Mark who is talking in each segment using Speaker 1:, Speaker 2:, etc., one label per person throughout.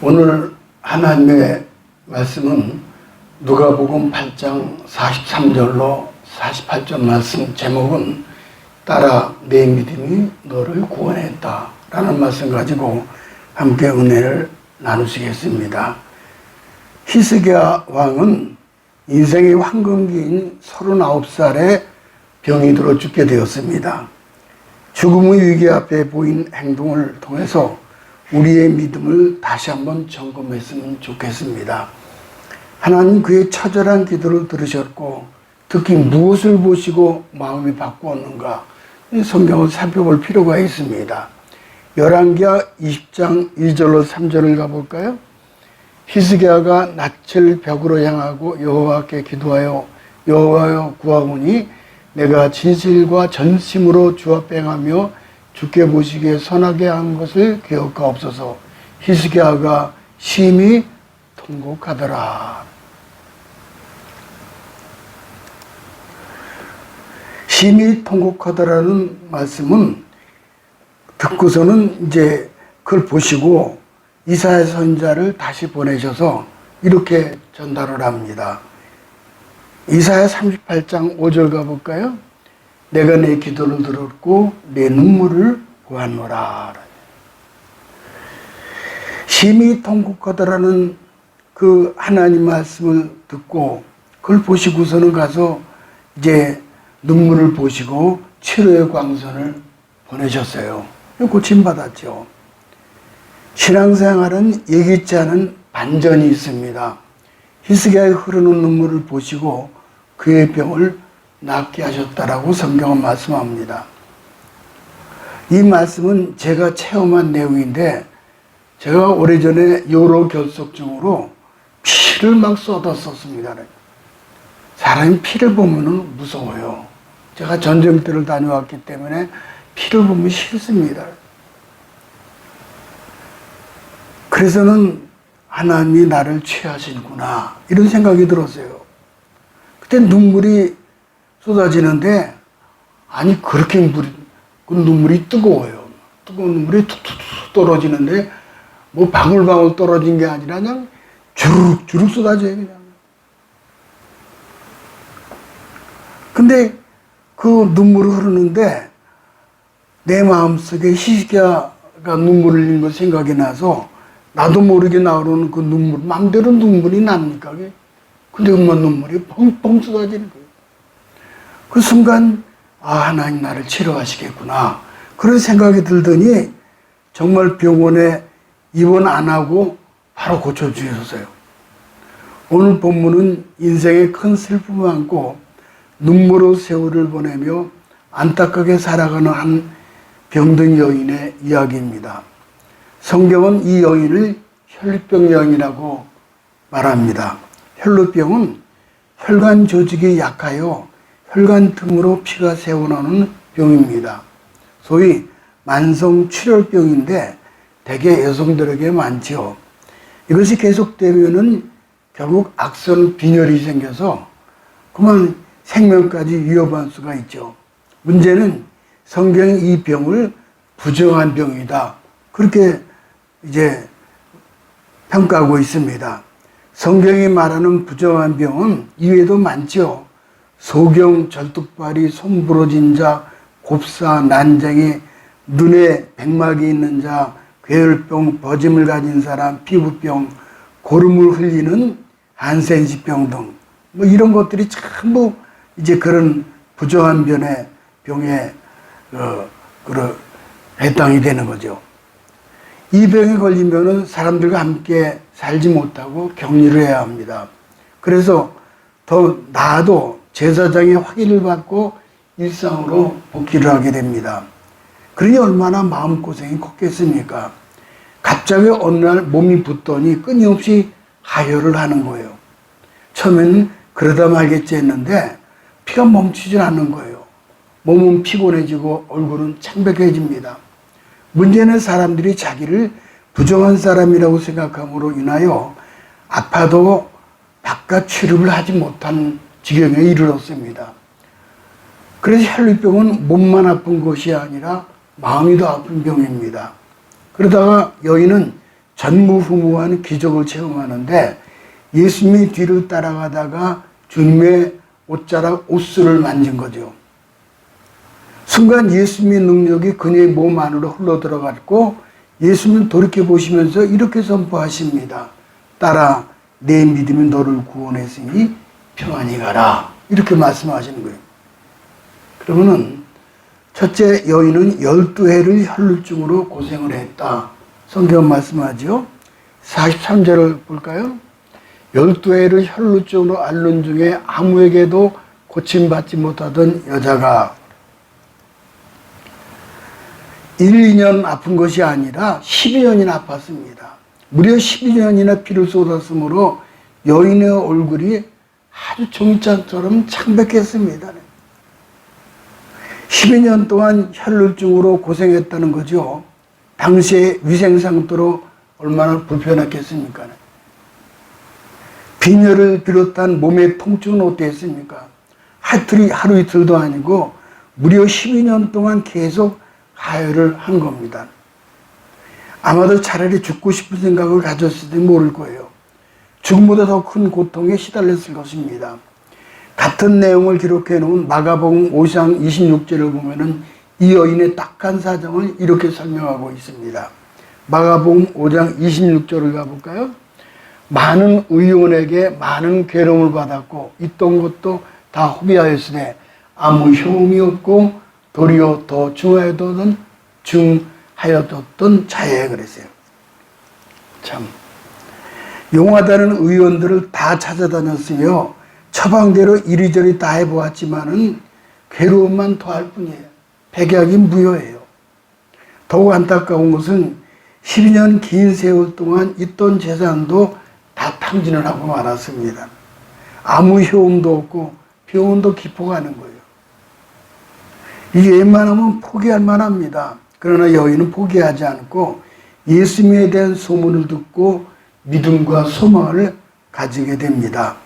Speaker 1: 오늘 하나님의 말씀은 누가복음 8장 43절로 48절 말씀, 제목은 따라 내 믿음이 너를 구원했다 라는 말씀 가지고 함께 은혜를 나누시겠습니다. 히스기야 왕은 인생의 황금기인 39살에 병이 들어 죽게 되었습니다. 죽음의 위기 앞에 보인 행동을 통해서 우리의 믿음을 다시 한번 점검했으면 좋겠습니다. 하나님 그의 처절한 기도를 들으셨고 특히 무엇을 보시고 마음이 바꾸었는가, 이 성경을 살펴볼 필요가 있습니다. 열왕기하 20장 1절로 3절을 가볼까요? 히스기야가 낯을 벽으로 향하고 여호와께 기도하여 여호와여 구하오니 내가 진실과 전심으로 주 앞에 행하며 주께 보시기에 선하게 한 것을 기억하옵소서. 히스기야가 심히 통곡하더라. 심히 통곡하더라는 말씀은 듣고서는 이제 그걸 보시고 이사야 선지자를 다시 보내셔서 이렇게 전달을 합니다. 이사야 38장 5절 가볼까요? 내가 내 기도를 들었고 내 눈물을 보았노라. 심히 통곡하더라는 그 하나님 말씀을 듣고 그걸 보시고서는 가서 이제 눈물을 보시고 치료의 광선을 보내셨어요. 고침받았죠. 신앙생활은 예기치 않은 반전이 있습니다. 히스기야의 흐르는 눈물을 보시고 그의 병을 낫게 하셨다라고 성경은 말씀합니다. 이 말씀은 제가 체험한 내용인데, 제가 오래전에 요로 결석증으로 피를 막 쏟았었습니다. 사람이 피를 보면 무서워요. 제가 전쟁터를 다녀왔기 때문에 피를 보면 싫습니다. 그래서는 하나님이 나를 취하시는구나 이런 생각이 들었어요. 그때 눈물이 쏟아지는데, 아니 그렇게 그 눈물이 뜨거워요. 뜨거운 눈물이 툭툭툭 떨어지는데 뭐 방울방울 떨어진 게 아니라 그냥 주룩주룩 쏟아져요 그냥. 근데 그 눈물이 흐르는데 내 마음속에 히스기야가 눈물을 흘린 거 생각이 나서 나도 모르게 나오는 그 눈물, 마음대로 눈물이 납니까? 근데 엄마 눈물이 펑펑 쏟아지는 거예요. 그 순간 하나님 나를 치료하시겠구나 그런 생각이 들더니 정말 병원에 입원 안 하고 바로 고쳐주셨어요. 오늘 본문은 인생에 큰 슬픔을 안고 눈물로 세월을 보내며 안타깝게 살아가는 한 병든 여인의 이야기입니다. 성경은 이 여인을 혈루병 여인이라고 말합니다. 혈루병은 혈관 조직이 약하여 혈관 틈으로 피가 새어나오는 병입니다. 소위 만성출혈병인데 대개 여성들에게 많지요. 이것이 계속되면은 결국 악성 빈혈이 생겨서 그만 생명까지 위협할 수가 있죠. 문제는 성경이 이 병을 부정한 병이다 그렇게 이제 평가하고 있습니다. 성경이 말하는 부정한 병은 이외에도 많죠. 소경, 절뚝발이, 손 부러진 자, 곱사, 난쟁이, 눈에 백막이 있는 자, 괴혈병, 버짐을 가진 사람, 피부병, 고름을 흘리는 한센시병 등 뭐 이런 것들이 전부 이제 그런 부정한 병에 해당이 되는 거죠. 이 병에 걸리면은 사람들과 함께 살지 못하고 격리를 해야 합니다. 그래서 더 나아도 제사장의 확인을 받고 일상으로 복귀를 하게 됩니다. 그러니 얼마나 마음고생이 컸겠습니까? 갑자기 어느 날 몸이 붓더니 끊임없이 하혈을 하는 거예요. 처음에는 그러다 말겠지 했는데 피가 멈추질 않는 거예요. 몸은 피곤해지고 얼굴은 창백해집니다. 문제는 사람들이 자기를 부정한 사람이라고 생각함으로 인하여 아파도 바깥 출입을 하지 못한 지경에 이르렀습니다. 그래서 혈루병은 몸만 아픈 것이 아니라 마음이 더 아픈 병입니다. 그러다가 여인은 전무후무한 기적을 체험하는데 예수님이 뒤를 따라가다가 주님의 옷자락 옷술을 만진 거죠. 순간 예수님의 능력이 그녀의 몸 안으로 흘러들어갔고 예수님은 돌이켜보시면서 이렇게 선포하십니다. 딸아, 내 믿음이 너를 구원했으니 평안히 가라. 이렇게 말씀하시는 거예요. 그러면은 첫째, 여인은 12해를 혈루증으로 고생을 했다. 성경 말씀하죠. 43절을 볼까요? 12해를 혈루증으로 앓는 중에 아무에게도 고침받지 못하던 여자가 1, 2년 아픈 것이 아니라 12년이나 아팠습니다. 무려 12년이나 피를 쏟았으므로 여인의 얼굴이 아주 종이장처럼 창백했습니다. 12년 동안 혈루증으로 고생했다는 거죠. 당시의 위생상태로 얼마나 불편했겠습니까? 빈혈을 비롯한 몸의 통증은 어땠습니까? 하루 이틀도 아니고 무려 12년 동안 계속 하혈을 한 겁니다. 아마도 차라리 죽고 싶은 생각을 가졌을지 모를 거예요. 죽음보다 더 큰 고통에 시달렸을 것입니다. 같은 내용을 기록해 놓은 마가복음 5장 26절을 보면은 이 여인의 딱한 사정을 이렇게 설명하고 있습니다. 마가복음 5장 26절을 가볼까요? 많은 의원에게 많은 괴로움을 받았고 있던 것도 다 허비하였으되 아무 효험이 없고 도리어 더 중하여졌던 자에 그랬어요. 참 용하다는 의원들을 다 찾아다녔으며 처방대로 이리저리 다 해보았지만은 괴로움만 더할 뿐이에요. 백약이 무효예요. 더욱 안타까운 것은 12년 긴 세월 동안 있던 재산도 다 탕진을 하고 말았습니다. 아무 효험도 없고 병원도 기포가는 거예요. 이게 웬만하면 포기할 만합니다. 그러나 여인은 포기하지 않고 예수님에 대한 소문을 듣고 믿음과 소망을 가지게 됩니다.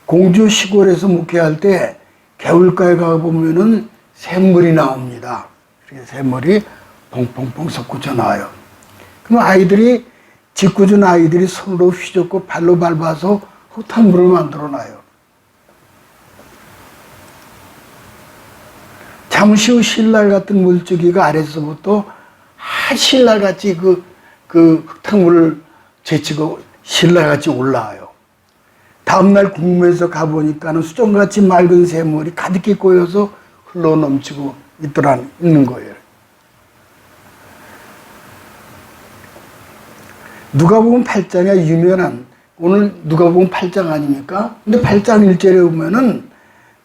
Speaker 1: 공주 시골에서 목회할 때 개울가에 가보면은 샘물이 나옵니다. 샘물이 퐁퐁퐁 솟구쳐 나와요. 그럼 아이들이 짓궂은 아이들이 손으로 휘젓고 발로 밟아서 흙탕물을 만들어 놔요. 잠시 후 신랄 같은 물주기가 아래서부터 신랄같이 그 흙탕물을 제치고 신랄같이 올라와요. 다음날 궁금해서 가보니까는 수정같이 맑은 샘물이 가득히 꼬여서 흘러 넘치고 있는 거예요. 누가복음 8장에 유명한, 오늘 누가복음 8장 아닙니까? 근데 8장 1절에 보면은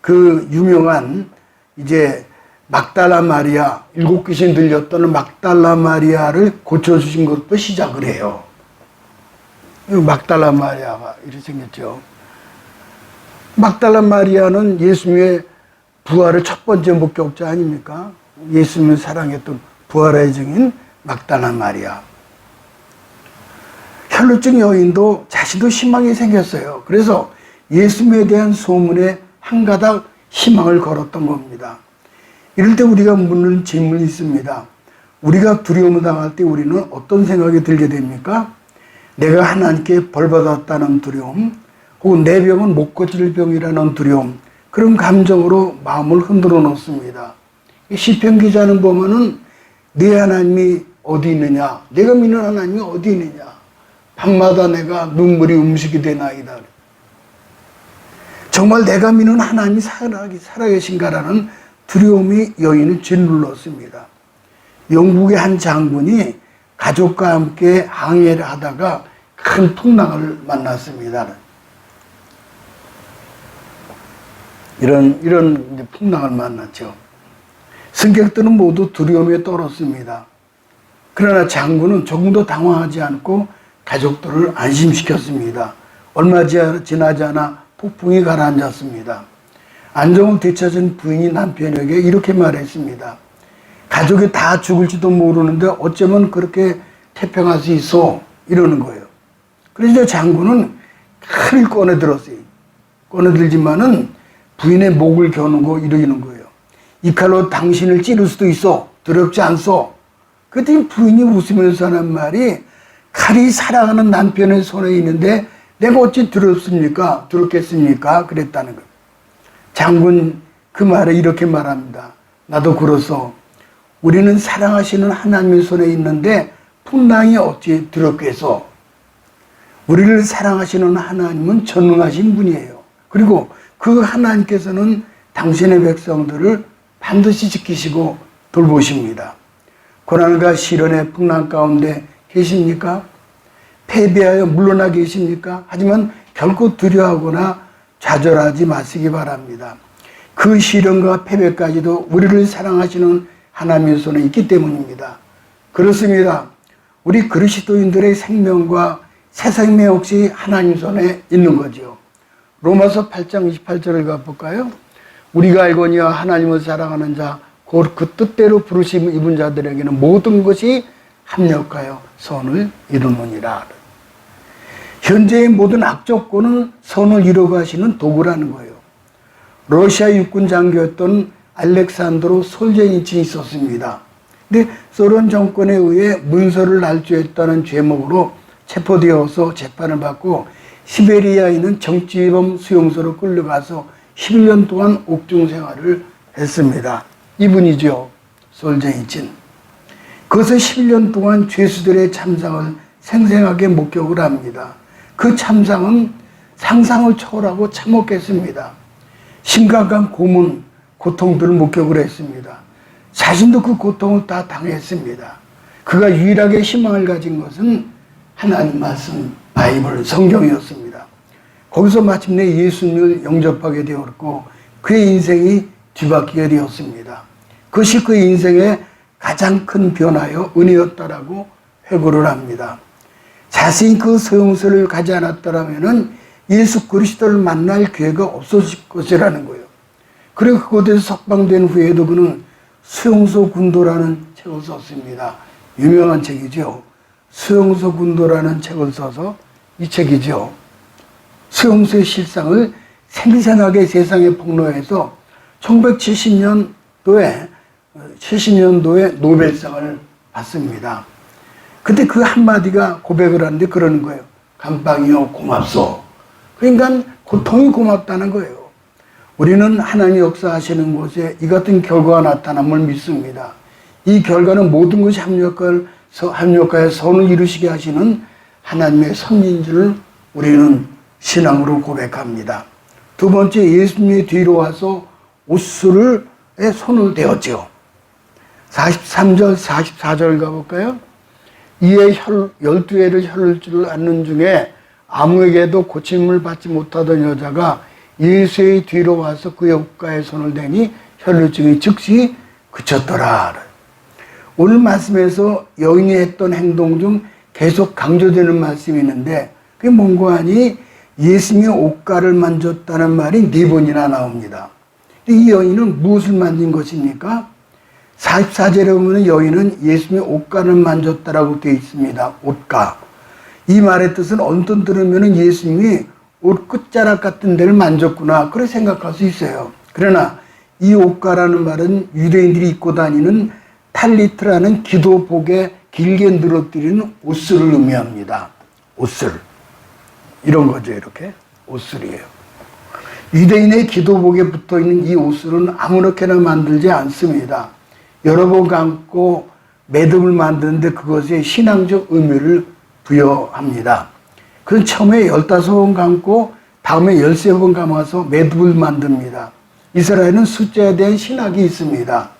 Speaker 1: 그 유명한 이제 막달라 마리아, 7귀신 들렸던 막달라 마리아를 고쳐주신 것부터 시작을 해요. 막달라 마리아가 이렇게 생겼죠. 막달라 마리아는 예수님의 부활의 첫 번째 목격자 아닙니까? 예수님을 사랑했던 부활의 증인 막달라 마리아. 혈루증 여인도 자신도 희망이 생겼어요. 그래서 예수님에 대한 소문에 한 가닥 희망을 걸었던 겁니다. 이럴 때 우리가 묻는 질문이 있습니다. 우리가 두려움을 당할 때 우리는 어떤 생각이 들게 됩니까? 내가 하나님께 벌받았다는 두려움, 혹은 내 병은 못 고칠 병이라는 두려움, 그런 감정으로 마음을 흔들어 놓습니다. 시편 기자는 보면은 네 하나님이 어디 있느냐, 내가 믿는 하나님이 어디 있느냐, 밤마다 내가 눈물이 음식이 되나이다. 정말 내가 믿는 하나님이 살아계신가라는 두려움이 여인을 짓눌렀습니다. 영국의 한 장군이 가족과 함께 항해를 하다가 큰 풍랑을 만났습니다. 이런 풍랑을 만났죠. 승객들은 모두 두려움에 떨었습니다. 그러나 장군은 조금도 당황하지 않고 가족들을 안심시켰습니다. 얼마 지나지 않아 폭풍이 가라앉았습니다. 안정을 되찾은 부인이 남편에게 이렇게 말했습니다. 가족이 다 죽을지도 모르는데 어쩌면 그렇게 태평할 수 있어? 이러는 거예요. 그래서 장군은 칼을 꺼내들었어요. 꺼내들지만은 부인의 목을 겨누고 이러는 거예요. 이 칼로 당신을 찌를 수도 있어. 두렵지 않소? 그랬더니 부인이 웃으면서 하는 말이 칼이 사랑하는 남편의 손에 있는데 내가 어찌 두렵겠습니까? 그랬다는 거예요. 장군 그 말에 이렇게 말합니다. 나도 그렇소. 우리는 사랑하시는 하나님의 손에 있는데 풍랑이 어찌 두렵겠소. 우리를 사랑하시는 하나님은 전능하신 분이에요. 그리고 그 하나님께서는 당신의 백성들을 반드시 지키시고 돌보십니다. 고난과 시련의 풍랑 가운데 계십니까? 패배하여 물러나 계십니까? 하지만 결코 두려워하거나 좌절하지 마시기 바랍니다. 그 시련과 패배까지도 우리를 사랑하시는 하나님의 손에 있기 때문입니다. 그렇습니다. 우리 그리스도인들의 생명과 새 생명 역시 하나님 손에 있는 거죠. 로마서 8장 28절을 가볼까요? 우리가 알거니와 하나님을 사랑하는 자 곧 그 뜻대로 부르심 입은 자들에게는 모든 것이 합력하여 선을 이루느니라. 현재의 모든 악조건은 선을 이루어가시는 도구라는 거예요. 러시아 육군 장교였던 알렉산드로 솔제니친이 있었습니다. 근데 소련 정권에 의해 문서를 날조했다는 죄목으로 체포되어서 재판을 받고 시베리아에 있는 정치범 수용소로 끌려가서 11년 동안 옥중 생활을 했습니다. 이분이죠. 솔제니친. 그것을 11년 동안 죄수들의 참상을 생생하게 목격을 합니다. 그 참상은 상상을 초월하고 참혹했습니다. 심각한 고문, 고통들을 목격을 했습니다. 자신도 그 고통을 다 당했습니다. 그가 유일하게 희망을 가진 것은 하나님 말씀, 바이블, 성경이었습니다. 거기서 마침내 예수님을 영접하게 되었고 그의 인생이 뒤바뀌게 되었습니다. 그것이 그의 인생의 가장 큰 변화여 은혜였다라고 회고를 합니다. 자신이 그 소용서를 가지 않았더라면 예수 그리스도를 만날 기회가 없어질 것이라는 거예요. 그리고 그곳에서 석방된 후에도 그는 수용소 군도라는 책을 썼습니다. 유명한 책이죠. 수용소 군도라는 책을 써서 이 책이죠. 수용소의 실상을 생생하게 세상에 폭로해서 1970년도에 노벨상을 받습니다. 그때 그 한마디가 고백을 하는데 그러는 거예요. 감방이여 고맙소. 그러니까 고통이 고맙다는 거예요. 우리는 하나님이 역사하시는 곳에 이 같은 결과가 나타남을 믿습니다. 이 결과는 모든 것이 합력하여 선을 이루시게 하시는 하나님의 섭리인 줄을 우리는 신앙으로 고백합니다. 두 번째, 예수님의 뒤로 와서 옷술에 손을 대었죠. 43절, 44절 가볼까요? 이에 12회를 혈을 줄 않는 중에 아무에게도 고침을 받지 못하던 여자가 예수의 뒤로 와서 그의 옷가에 손을 대니 혈루증이 즉시 그쳤더라. 오늘 말씀에서 여인이 했던 행동 중 계속 강조되는 말씀이 있는데 그게 뭔가 하니 예수님의 옷가를 만졌다는 말이 4번이나 나옵니다. 이 여인은 무엇을 만진 것입니까? 44절에 보면 여인은 예수님의 옷가를 만졌다라고 되어 있습니다. 옷가. 이 말의 뜻은 언뜻 들으면 예수님이 옷 끝자락 같은 데를 만졌구나 그렇게 생각할 수 있어요. 그러나 이 옷가라는 말은 유대인들이 입고 다니는 탈리트라는 기도복에 길게 늘어뜨리는 옷슬을 의미합니다. 옷슬. 이런 거죠. 이렇게 옷슬이에요. 유대인의 기도복에 붙어있는 이 옷슬은 아무렇게나 만들지 않습니다. 여러 번 감고 매듭을 만드는데 그것에 신앙적 의미를 부여합니다. 그건 처음에 15번 감고 다음에 13번 감아서 매듭을 만듭니다. 이스라엘은 숫자에 대한 신학이 있습니다.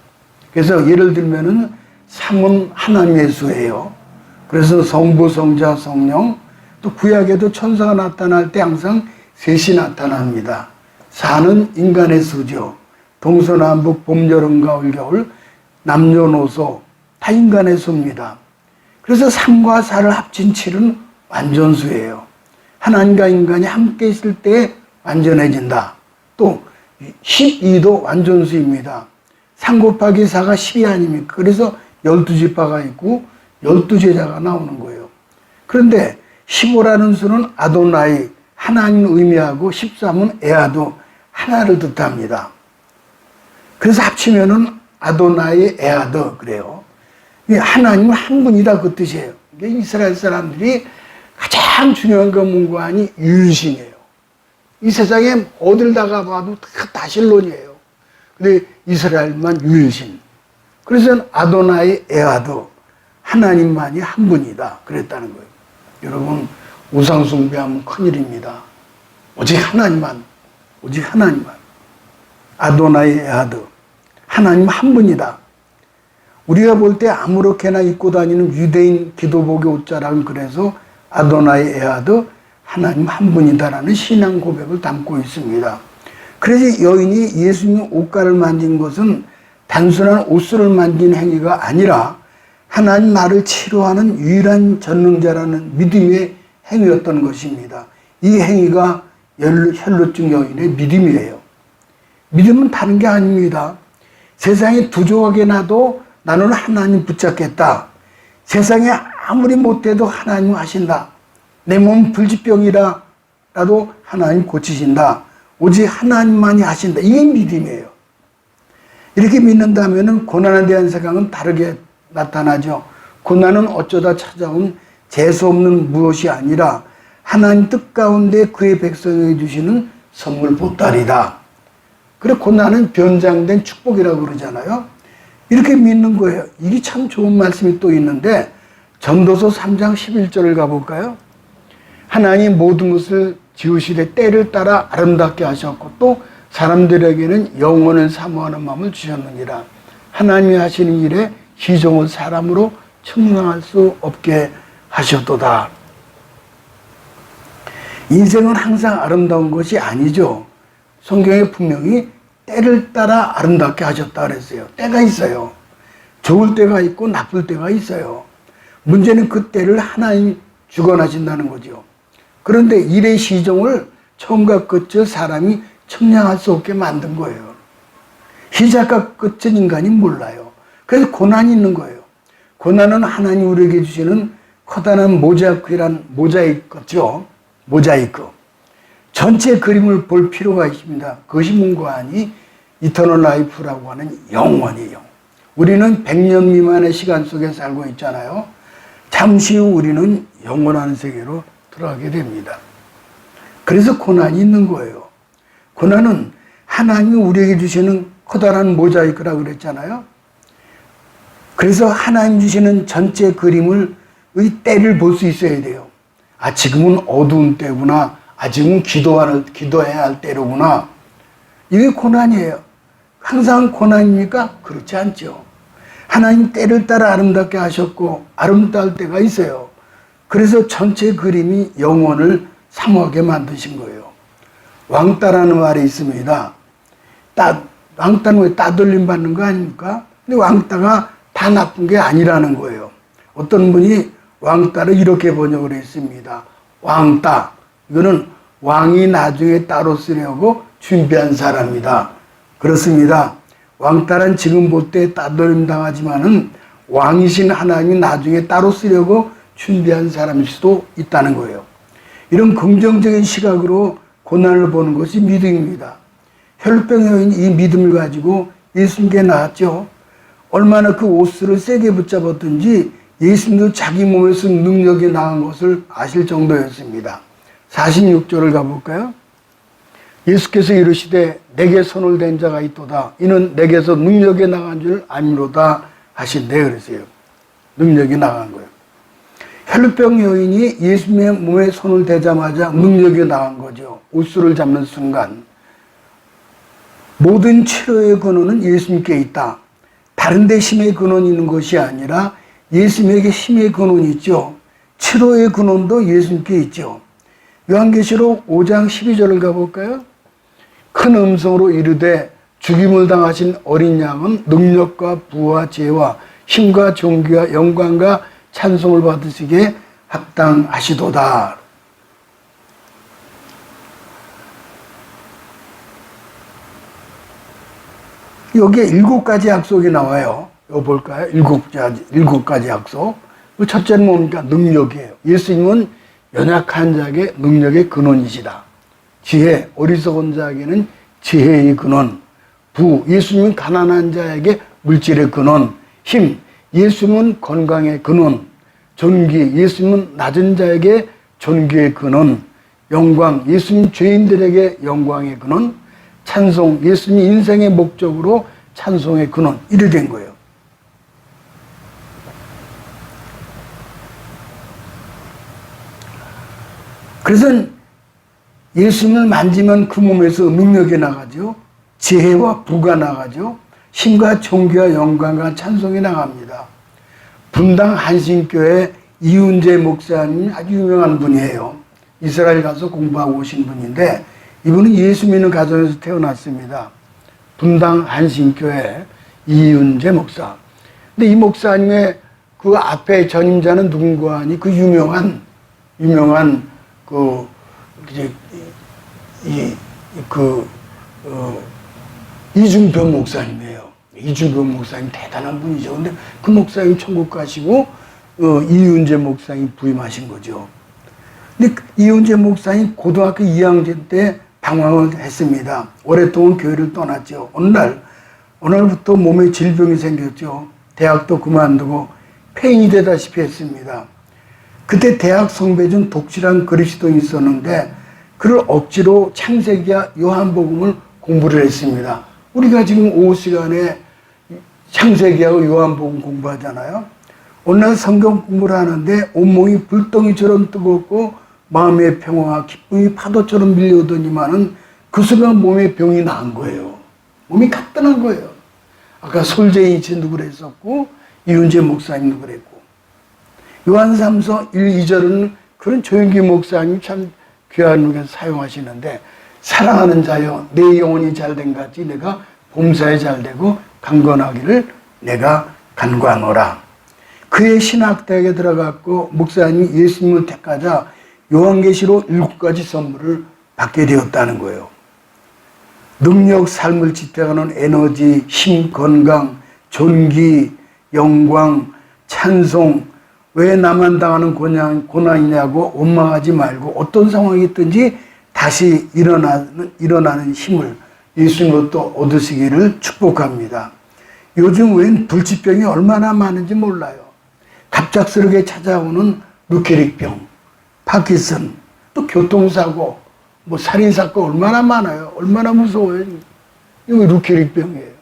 Speaker 1: 그래서 예를 들면은 3은 하나님의 수예요. 그래서 성부, 성자, 성령, 또 구약에도 천사가 나타날 때 항상 셋이 나타납니다. 4는 인간의 수죠. 동서남북, 봄, 여름, 가을, 겨울, 남녀노소 다 인간의 수입니다. 그래서 3과 4를 합친 7은 완전수예요. 하나님과 인간이 함께 있을 때 완전해진다. 또 12도 완전수입니다. 3 곱하기 4가 10이 아닙니까? 그래서 12지파가 있고 12제자가 나오는 거예요. 그런데 15라는 수는 아도나이, 하나님을 의미하고 13은 에아도, 하나를 뜻합니다. 그래서 합치면은 아도나이 에아드 그래요. 하나님은 한 분이다 그 뜻이에요. 이스라엘 사람들이 가장 중요한 건 뭔가 하니 유일신이에요. 이 세상에 어딜 나가봐도 다 신론이에요. 근데 이스라엘만 유일신. 그래서 아도나이 에하드, 하나님만이 한 분이다 그랬다는 거예요. 여러분, 우상 숭배하면 큰일입니다. 오직 하나님만, 오직 하나님만. 아도나이 에하드, 하나님 한 분이다. 우리가 볼 때 아무렇게나 입고 다니는 유대인 기도복의 옷자락은 그래서 아도나이 에하드, 하나님 한 분이다라는 신앙 고백을 담고 있습니다. 그래서 여인이 예수님 옷가를 만진 것은 단순한 옷을 만진 행위가 아니라 하나님 나를 치료하는 유일한 전능자라는 믿음의 행위였던 것입니다. 이 행위가 혈루증 여인의 믿음이에요. 믿음은 다른 게 아닙니다. 세상에 두저하게 나도 나는 하나님 붙잡겠다. 세상에 아무리 못해도 하나님 하신다. 내 몸 불치병이라도 하나님 고치신다. 오직 하나님만이 하신다. 이게 믿음이에요. 이렇게 믿는다면 고난에 대한 생각은 다르게 나타나죠. 고난은 어쩌다 찾아온 재수없는 무엇이 아니라 하나님 뜻 가운데 그의 백성에게 주시는 선물 보따리다. 그래 고난은 변장된 축복이라고 그러잖아요. 이렇게 믿는 거예요. 이게 참 좋은 말씀이 또 있는데 전도서 3장 11절을 가볼까요? 하나님 모든 것을 지으시되 때를 따라 아름답게 하셨고 또 사람들에게는 영원을 사모하는 마음을 주셨느니라. 하나님이 하시는 일에 희종을 사람으로 측량할 수 없게 하셨도다. 인생은 항상 아름다운 것이 아니죠. 성경에 분명히 때를 따라 아름답게 하셨다 그랬어요. 때가 있어요. 좋을 때가 있고 나쁠 때가 있어요. 문제는 그 때를 하나님 주관하신다는 거죠. 그런데 일의 시종을 처음과 끝을 사람이 측량할 수 없게 만든 거예요. 시작과 끝은 인간이 몰라요. 그래서 고난이 있는 거예요. 고난은 하나님 우리에게 주시는 커다란 모자이크란 모자이크죠. 모자이크. 전체 그림을 볼 필요가 있습니다. 그것이 뭔가 하니 이터널 라이프라고 하는 영원이에요. 우리는 100년 미만의 시간 속에 살고 있잖아요. 잠시 후 우리는 영원한 세계로 들어가게 됩니다. 그래서 고난이 있는 거예요. 고난은 하나님이 우리에게 주시는 커다란 모자이크라고 그랬잖아요. 그래서 하나님 주시는 전체 그림을 의 때를 볼 수 있어야 돼요. 아, 지금은 어두운 때구나. 아, 지금은 기도해야 할 때로구나. 이게 고난이에요. 항상 고난입니까? 그렇지 않죠. 하나님 때를 따라 아름답게 하셨고 아름다울 때가 있어요. 그래서 전체 그림이 영혼을 사모하게 만드신 거예요. 왕따라는 말이 있습니다. 왕따는 왜 따돌림 받는 거 아닙니까? 근데 왕따가 다 나쁜 게 아니라는 거예요. 어떤 분이 왕따를 이렇게 번역을 했습니다. 왕따, 이거는 왕이 나중에 따로 쓰려고 준비한 사람이다. 그렇습니다. 왕따는 지금 볼 때 따돌림 당하지만은 왕이신 하나님이 나중에 따로 쓰려고 준비한 사람일 수도 있다는 거예요. 이런 긍정적인 시각으로 고난을 보는 것이 믿음입니다. 혈루병 여인이 이 믿음을 가지고 예수님께 나왔죠. 얼마나 그 옷을 세게 붙잡았든지 예수님도 자기 몸에서 능력이 나간 것을 아실 정도였습니다. 46절을 가볼까요? 예수께서 이르시되 내게 손을 댄 자가 있도다. 이는 내게서 능력이 나간 줄 아미로다 하신대 그랬어요. 능력이 나간 거예요. 혈루병 여인이 예수님의 몸에 손을 대자마자 능력이 나간 거죠. 옷수를 잡는 순간. 모든 치료의 근원은 예수님께 있다. 다른 데 힘의 근원이 있는 것이 아니라 예수님에게 힘의 근원이 있죠. 치료의 근원도 예수님께 있죠. 요한계시록 5장 12절을 가볼까요? 큰 음성으로 이르되 죽임을 당하신 어린 양은 능력과 부와 지혜와 힘과 존귀와 영광과 찬송을 받으시기에 합당하시도다. 여기에 7가지 약속이 나와요. 이거 볼까요? 7가지 약속. 첫째는 뭡니까? 능력이에요. 예수님은 연약한 자에게 능력의 근원이시다. 지혜, 어리석은 자에게는 지혜의 근원. 부, 예수님은 가난한 자에게 물질의 근원. 힘, 예수님은 건강의 근원. 존귀, 예수님은 낮은 자에게 존귀의 근원, 영광, 예수님 죄인들에게 영광의 근원, 찬송, 예수님 인생의 목적으로 찬송의 근원, 이래 된 거예요. 그래서 예수님을 만지면 그 몸에서 능력이 나가죠. 지혜와 부가 나가죠. 힘과 존귀와 영광과 찬송이 나갑니다. 분당 한신교회 이훈재 목사님 아주 유명한 분이에요. 이스라엘 가서 공부하고 오신 분인데 이분은 예수 믿는 가정에서 태어났습니다. 분당 한신교회 이훈재 목사. 근데 이 목사님의 그 앞에 전임자는 누군가 하니 그 유명한 이중병 목사님이에요. 이중병 목사님 대단한 분이죠. 근데 그 목사님 천국 가시고 이윤재 목사님 부임하신 거죠. 근데 이윤재 목사님 고등학교 2학년 때 방황을 했습니다. 오랫동안 교회를 떠났죠. 어느 날부터 몸에 질병이 생겼죠. 대학도 그만두고 폐인이 되다시피 했습니다. 그때 대학 성배 중 독실한 그리스도인이 있었는데 그를 억지로 창세기와 요한복음을 공부를 했습니다. 우리가 지금 오후 시간에 창세기하고 요한복음 공부하잖아요. 오늘 성경 공부를 하는데 온몸이 불덩이처럼 뜨겁고 마음의 평화와 기쁨이 파도처럼 밀려오더니만은 그 순간 몸에 병이 난 거예요. 몸이 가뜩한 거예요. 아까 솔제이치도 그랬었고 이윤재 목사님도 그랬고 요한 3서 1, 2절은 그런 조영기 목사님이 참 귀한 의견 사용하시는데 사랑하는 자여 내 영혼이 잘된 같이 내가 범사에 잘되고 강건하기를 내가 간구하노라. 그의 신학대학에 들어갔고 목사님이 예수님을 택하자 요한계시로 7가지 선물을 받게 되었다는 거예요. 능력, 삶을 지탱하는 에너지, 힘, 건강, 존귀, 영광, 찬송, 왜 나만 당하는 고난이냐고 원망하지 말고 어떤 상황이 있든지 다시 일어나는 힘을 예수님으로부터 얻으시기를 축복합니다. 요즘 웬 불치병이 얼마나 많은지 몰라요. 갑작스럽게 찾아오는 루케릭병, 파킨슨, 또 교통사고, 살인사건 얼마나 많아요. 얼마나 무서워요. 이거 루케릭병이에요.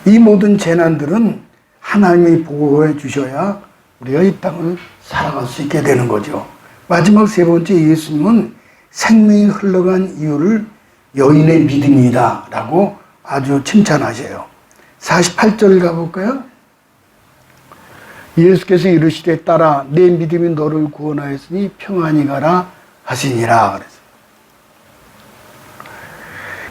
Speaker 1: 이 모든 재난들은 하나님이 보호해 주셔야 우리가 이 땅을 살아갈 수 있게 되는 거죠. 마지막 세 번째, 예수님은 생명이 흘러간 이유를 여인의 믿음이다 라고 아주 칭찬하셔요. 48절 가볼까요? 예수께서 이르시되 딸아 내 믿음이 너를 구원하였으니 평안히 가라 하시니라. 그래서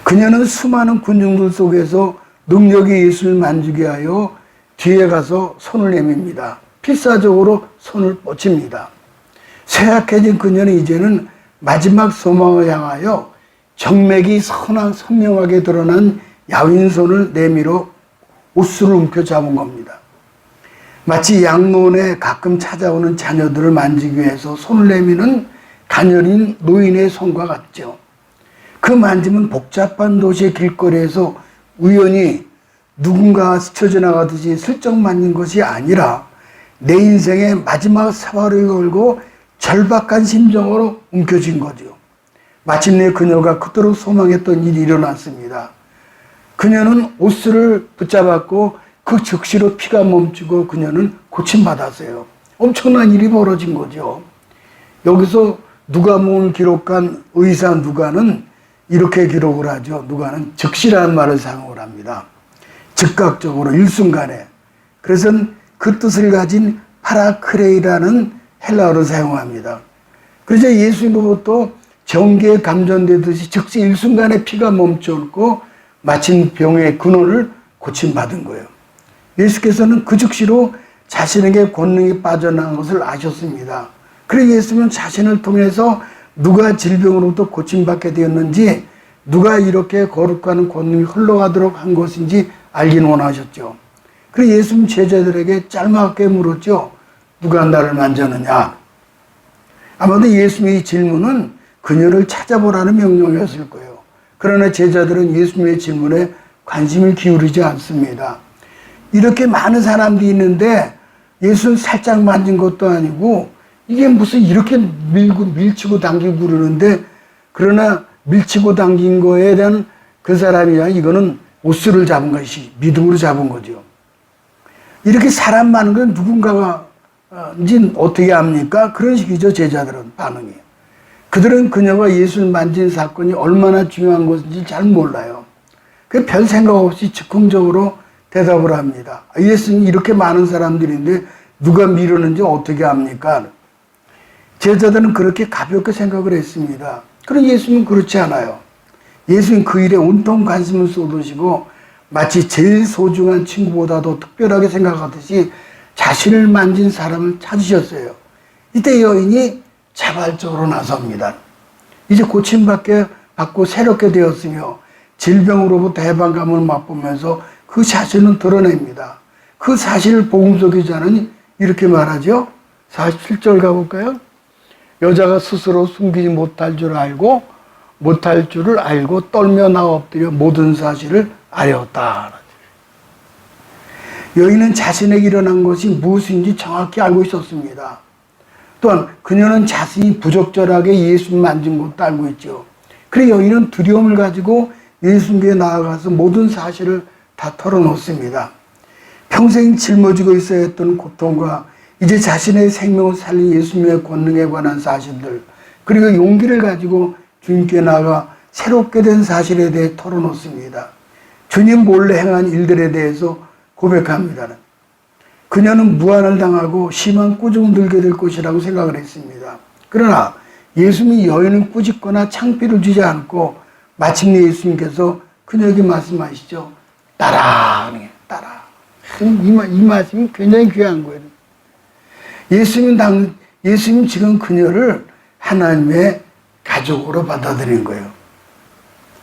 Speaker 1: 그녀는 수많은 군중들 속에서 능력이 예수를 만지게 하여 뒤에 가서 손을 내밉니다. 필사적으로 손을 뻗칩니다. 쇠약해진 그녀는 이제는 마지막 소망을 향하여 정맥이 선명하게 드러난 야윈 손을 내밀어 옷수를 움켜잡은 겁니다. 마치 양로원에 가끔 찾아오는 자녀들을 만지기 위해서 손을 내미는 가녀린 노인의 손과 같죠. 그 만짐은 복잡한 도시의 길거리에서 우연히 누군가 스쳐 지나가듯이 슬쩍 만진 것이 아니라 내 인생의 마지막 사활을 걸고 절박한 심정으로 움켜쥔 거죠. 마침내 그녀가 그토록 소망했던 일이 일어났습니다. 그녀는 옷을 붙잡았고 그 즉시로 피가 멈추고 그녀는 고침받았어요. 엄청난 일이 벌어진 거죠. 여기서 누가복음을 기록한 의사 누가는 이렇게 기록을 하죠. 누가는 즉시라는 말을 사용을 합니다. 즉각적으로 일순간에. 그래서 그 뜻을 가진 파라크레이라는 헬라어를 사용합니다. 그래서 예수님으로부터 전기에 감전되듯이 즉시 일순간에 피가 멈췄고 마침 병의 근원을 고침받은 거예요. 예수께서는 그 즉시로 자신에게 권능이 빠져나간 것을 아셨습니다. 그래서 예수님은 자신을 통해서 누가 질병으로부터 고침받게 되었는지, 누가 이렇게 거룩한 권능이 흘러가도록 한 것인지 알긴 원하셨죠. 그래서 예수님 제자들에게 짤막하게 물었죠. 누가 나를 만졌느냐? 아마도 예수님의 질문은 그녀를 찾아보라는 명령이었을 거예요. 그러나 제자들은 예수님의 질문에 관심을 기울이지 않습니다. 이렇게 많은 사람들이 있는데 예수는 살짝 만진 것도 아니고 이게 무슨 이렇게 밀치고 당기고 그러는데, 그러나 밀치고 당긴 거에 대한 그 사람이야 이거는 옷수를 잡은 것이 믿음으로 잡은 거죠. 이렇게 사람 많은 건 누군가가 이제 어떻게 합니까? 그런 식이죠. 제자들은 반응이. 그들은 그녀가 예수를 만진 사건이 얼마나 중요한 것인지 잘 몰라요. 그 별 생각 없이 즉흥적으로 대답을 합니다. 예수님 이렇게 많은 사람들인데 누가 미루는지 어떻게 합니까? 제자들은 그렇게 가볍게 생각을 했습니다. 그런데 예수님은 그렇지 않아요. 예수님 그 일에 온통 관심을 쏟으시고 마치 제일 소중한 친구보다도 특별하게 생각하듯이 자신을 만진 사람을 찾으셨어요. 이때 여인이 자발적으로 나섭니다. 이제 고침받고 새롭게 되었으며 질병으로부터 해방감을 맛보면서 그 자신을 드러냅니다. 그 사실을 복음서 기자는 이렇게 말하죠. 47절 가볼까요? 여자가 스스로 숨기지 못할 줄을 알고 떨며 나와 엎드려 모든 사실을 아뢰었다. 여인은 자신에게 일어난 것이 무엇인지 정확히 알고 있었습니다. 또한 그녀는 자신이 부적절하게 예수님 만진 것도 알고 있죠. 그래서 여인은 두려움을 가지고 예수님께 나아가서 모든 사실을 다 털어놓습니다. 평생 짊어지고 있어야 했던 고통과 이제 자신의 생명을 살린 예수님의 권능에 관한 사실들, 그리고 용기를 가지고 주님께 나아가 새롭게 된 사실에 대해 털어놓습니다. 주님 몰래 행한 일들에 대해서 고백합니다. 그녀는 무한을 당하고 심한 꾸중을 들게 될 것이라고 생각을 했습니다. 그러나 예수님이 여인을 꾸짖거나 창피를 주지 않고 마침내 예수님께서 그녀에게 말씀하시죠. 따라. 이 말씀이 굉장히 귀한 거예요. 예수님 지금 그녀를 하나님의 가족으로 받아들인 거예요.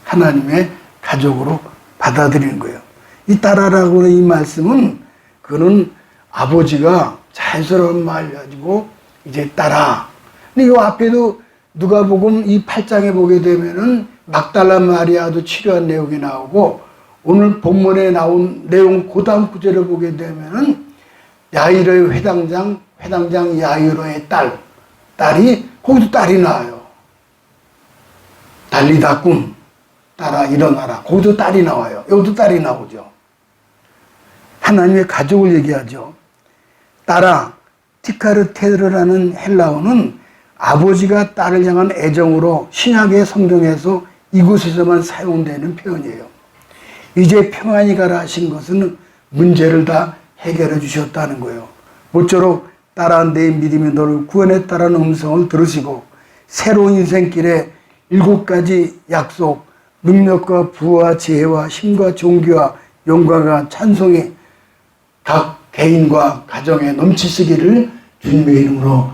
Speaker 1: 하나님의 가족으로 받아들이는 거예요. 이 따라라고 하는 이 말씀은 그는 아버지가 자연스러운 말 가지고 이제 따라. 근데 이 앞에도 누가복음 이 8장에 보게 되면은 막달라 마리아도 치료한 내용이 나오고, 오늘 본문에 나온 내용 그 다음 구절을 보게 되면은 야이로의 회당장 야이로의 딸이 거기도 딸이 나와요. 달리다 꿈, 딸아 일어나라. 거기도 딸이 나와요. 여기도 딸이 나오죠. 하나님의 가족을 얘기하죠. 딸아, 티카르테르라는 헬라어는 아버지가 딸을 향한 애정으로 신약의 성경에서 이곳에서만 사용되는 표현이에요. 이제 평안히 가라 하신 것은 문제를 다 해결해 주셨다는 거예요. 모쪼록 딸아 내 믿음이 너를 구원했다라는 음성을 들으시고 새로운 인생길에 7가지 약속, 능력과 부와 지혜와 힘과 존귀와 영광과 찬송이 각 개인과 가정에 넘치시기를 주님의 이름으로